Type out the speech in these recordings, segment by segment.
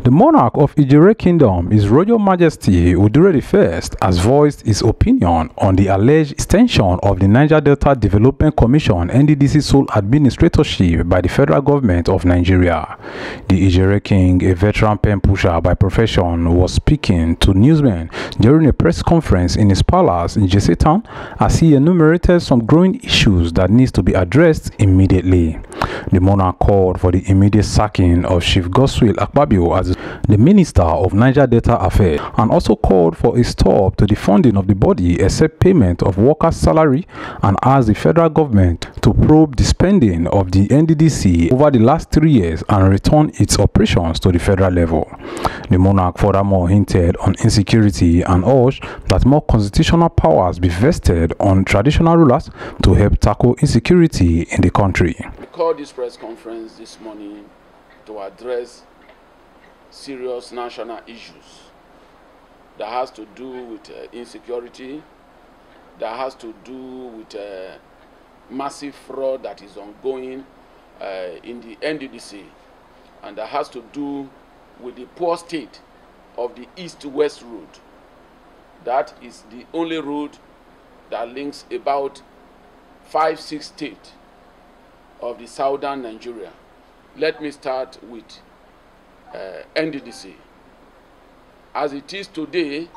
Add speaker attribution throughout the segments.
Speaker 1: The monarch of Idjerhe Kingdom, His Royal Majesty Idjerhe I, has voiced his opinion on the alleged extension of the Niger Delta Development Commission (NDDC) sole administratorship by the federal government of Nigeria. The Idjerhe King, a veteran pen pusher by profession, was speaking to newsmen during a press conference in his palace in Jesetan as he enumerated some growing issues that need to be addressed immediately. The monarch called for the immediate sacking of Chief Godswill Akpabio as the Minister of Niger Delta Affairs, and also called for a stop to the funding of the body except payment of workers' salary, and asked the federal government to probe the spending of the NDDC over the last 3 years and return its operations to the federal level. The monarch furthermore hinted on insecurity and urged that more constitutional powers be vested on traditional rulers to help tackle insecurity in the country.
Speaker 2: We called this press conference this morning to address serious national issues that has to do with insecurity, that has to do with massive fraud that is ongoing in the NDDC, and that has to do with the poor state of the east-west road. That is the only road that links about 5-6 states of the southern Nigeria. Let me start with NDDC. As it is today,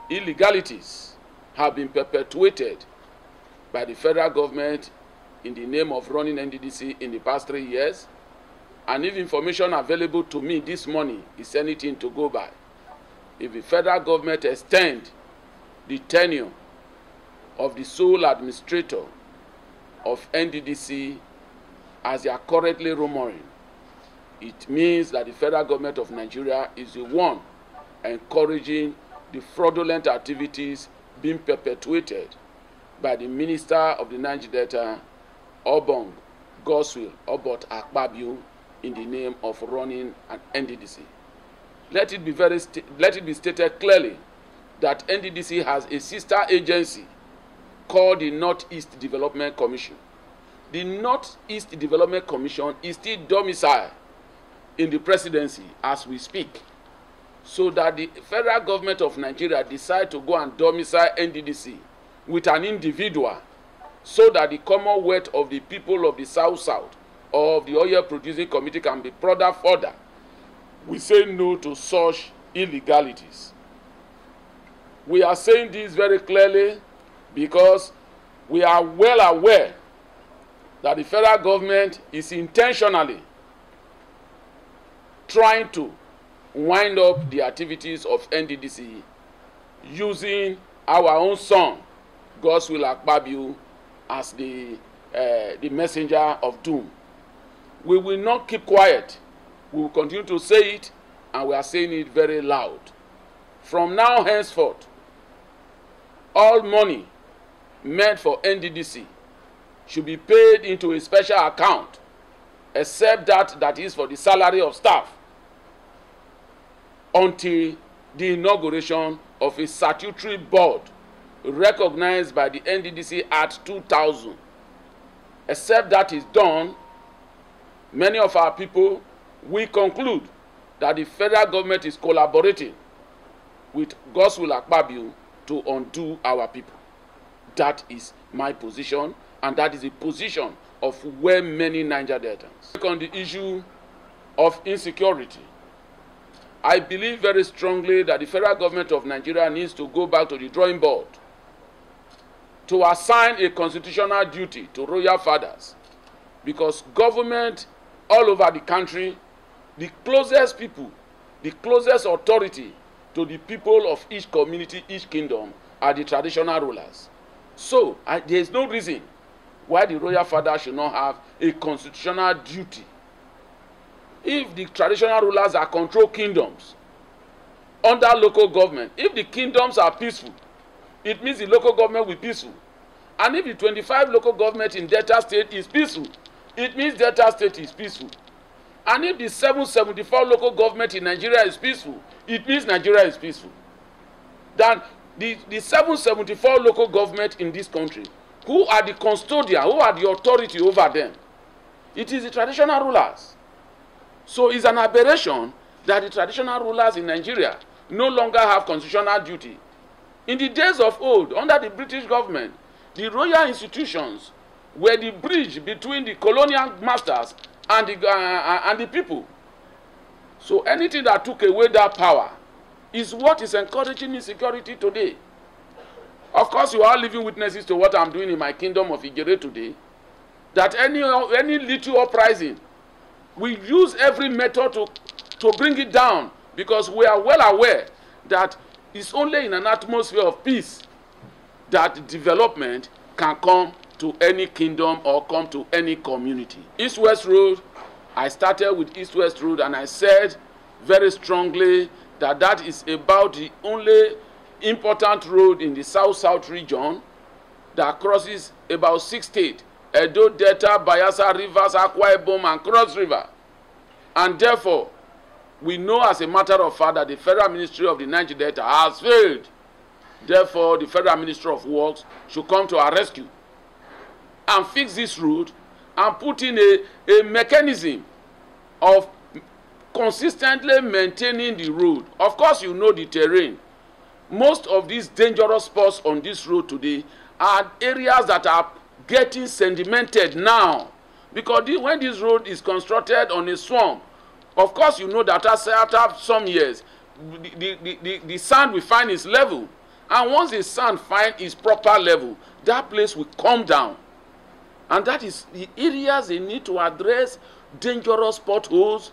Speaker 2: illegalities have been perpetuated by the federal government in the name of running NDDC in the past 3 years, and if information available to me this morning is anything to go by, if the federal government extend the tenure of the sole administrator of NDDC as they are currently rumoring, it means that the federal government of Nigeria is the one encouraging the fraudulent activities being perpetuated by the Minister of the Niger Delta, Obong Godswill Obot Akpabio, in the name of running an NDDC. Let it be stated clearly that NDDC has a sister agency called the Northeast Development Commission. The Northeast Development Commission is still domiciled in the presidency as we speak, so that the federal government of Nigeria decide to go and domicile NDDC with an individual, so that the commonwealth of the people of the South or of the oil producing committee can be further. We say no to such illegalities. We are saying this very clearly because we are well aware that the federal government is intentionally trying to wind up the activities of NDDC using our own son, Godswill Akpabio, as the messenger of doom. We will not keep quiet. We will continue to say it, and we are saying it very loud. From now henceforth, all money meant for NDDC should be paid into a special account, except that is for the salary of staff, until the inauguration of a statutory board recognized by the NDDC Act 2000. Except that is done, many of our people, we conclude that the federal government is collaborating with Godswill Akpabio to undo our people. That is my position, and that is the position of where many Niger Deltans. On the issue of insecurity, I believe very strongly that the federal government of Nigeria needs to go back to the drawing board to assign a constitutional duty to royal fathers, because government all over the country, the closest people, the closest authority to the people of each community, each kingdom, are the traditional rulers. So there is no reason why the royal father should not have a constitutional duty. If the traditional rulers are control kingdoms under local government, if the kingdoms are peaceful, it means the local government will be peaceful. And if the 25 local government in Delta State is peaceful, it means Delta State is peaceful. And if the 774 local government in Nigeria is peaceful, it means Nigeria is peaceful. Then the 774 local government in this country, who are the custodian, who are the authority over them? It is the traditional rulers. So it's an aberration that the traditional rulers in Nigeria no longer have constitutional duty. In the days of old, under the British government, the royal institutions were the bridge between the colonial masters and the people. So anything that took away that power is what is encouraging insecurity today. Of course, you are living witnesses to what I'm doing in my kingdom of Idjerhe today. That any little uprising, we use every method to bring it down, because we are well aware that it's only in an atmosphere of peace that development can come to any kingdom or come to any community. East-West Road, I started with East-West Road, and I said very strongly that that is about the only important road in the South-South region that crosses about 6 states: Edo, Delta, Bayelsa, Rivers, Akwa Ibom, and Cross River. And therefore, we know as a matter of fact that the Federal Ministry of the Niger Delta has failed. Therefore, the Federal Ministry of Works should come to our rescue and fix this road and put in a mechanism of consistently maintaining the road. Of course, you know the terrain. Most of these dangerous spots on this road today are areas that are getting sedimented now, because when this road is constructed on a swamp, of course you know that after some years the sand we find is level, and once the sand find its proper level, that place will come down. And that is the areas they need to address. Dangerous potholes,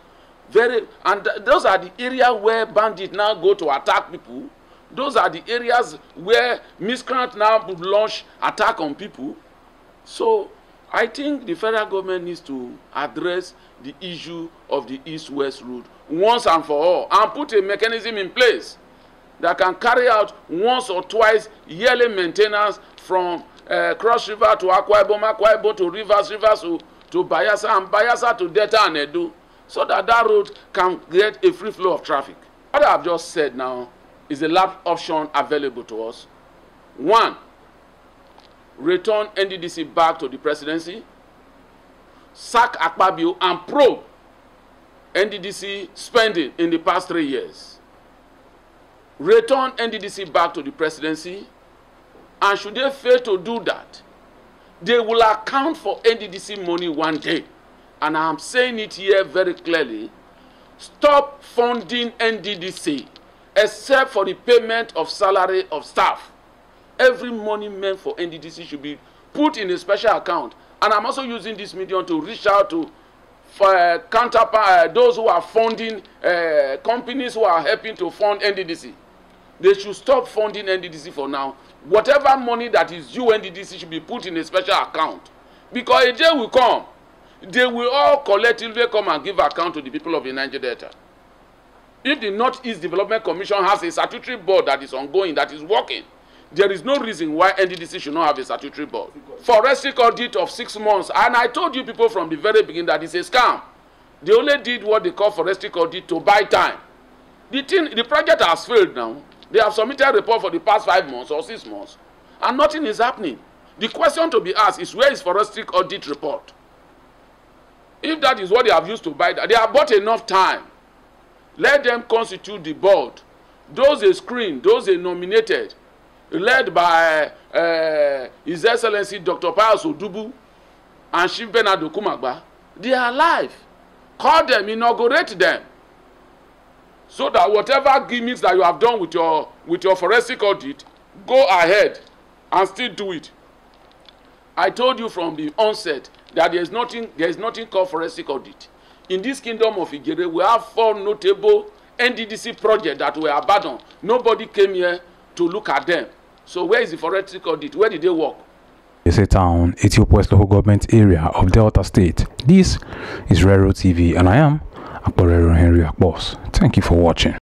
Speaker 2: and those are the areas where bandits now go to attack people. Those are the areas where miscreants now launch attack on people. So I think the federal government needs to address the issue of the East-West Road once and for all, and put a mechanism in place that can carry out once or twice yearly maintenance from Cross River to Akwa Ibom to Rivers to Bayelsa, and Bayelsa to Delta and Edo, so that that road can get a free flow of traffic. What I have just said now is the last option available to us. One, return NDDC back to the presidency, sack Akpabio, and probe NDDC spending in the past 3 years. Return NDDC back to the presidency, and should they fail to do that, they will account for NDDC money one day. And I am saying it here very clearly: stop funding NDDC except for the payment of salary of staff. Every money meant for NDDC should be put in a special account. And I'm also using this medium to reach out to counterpart, those who are funding companies who are helping to fund NDDC. They should stop funding NDDC for now. Whatever money that is due NDDC should be put in a special account, because a day will come, they will all collectively come and give account to the people of the Niger Delta. If the Northeast Development Commission has a statutory board that is ongoing, that is working, there is no reason why NDDC should not have a statutory board. Forensic audit of 6 months, and I told you people from the very beginning that it's a scam. They only did what they call forensic audit to buy time. The project has failed now. They have submitted a report for the past 5 months or 6 months, and nothing is happening. The question to be asked is, where is forensic audit report? If that is what they have used to buy that, they have bought enough time. Let them constitute the board. Those they screened, those they nominated, led by His Excellency Dr. Pius Odubu and Chief Bernard Okumagba, they are alive. Call them, inaugurate them, so that whatever gimmicks that you have done with your forensic audit, go ahead and still do it. I told you from the onset that there is nothing called forensic audit. In this kingdom of Idjerhe, we have 4 notable NDDC projects that were abandoned. Nobody came here to look at them. So where is the forensic audit? Where did they work?
Speaker 1: It's a town, Ethiopia West local government area of Delta State. This is Rero TV, and I am Rero Henry Akbos. Thank you for watching.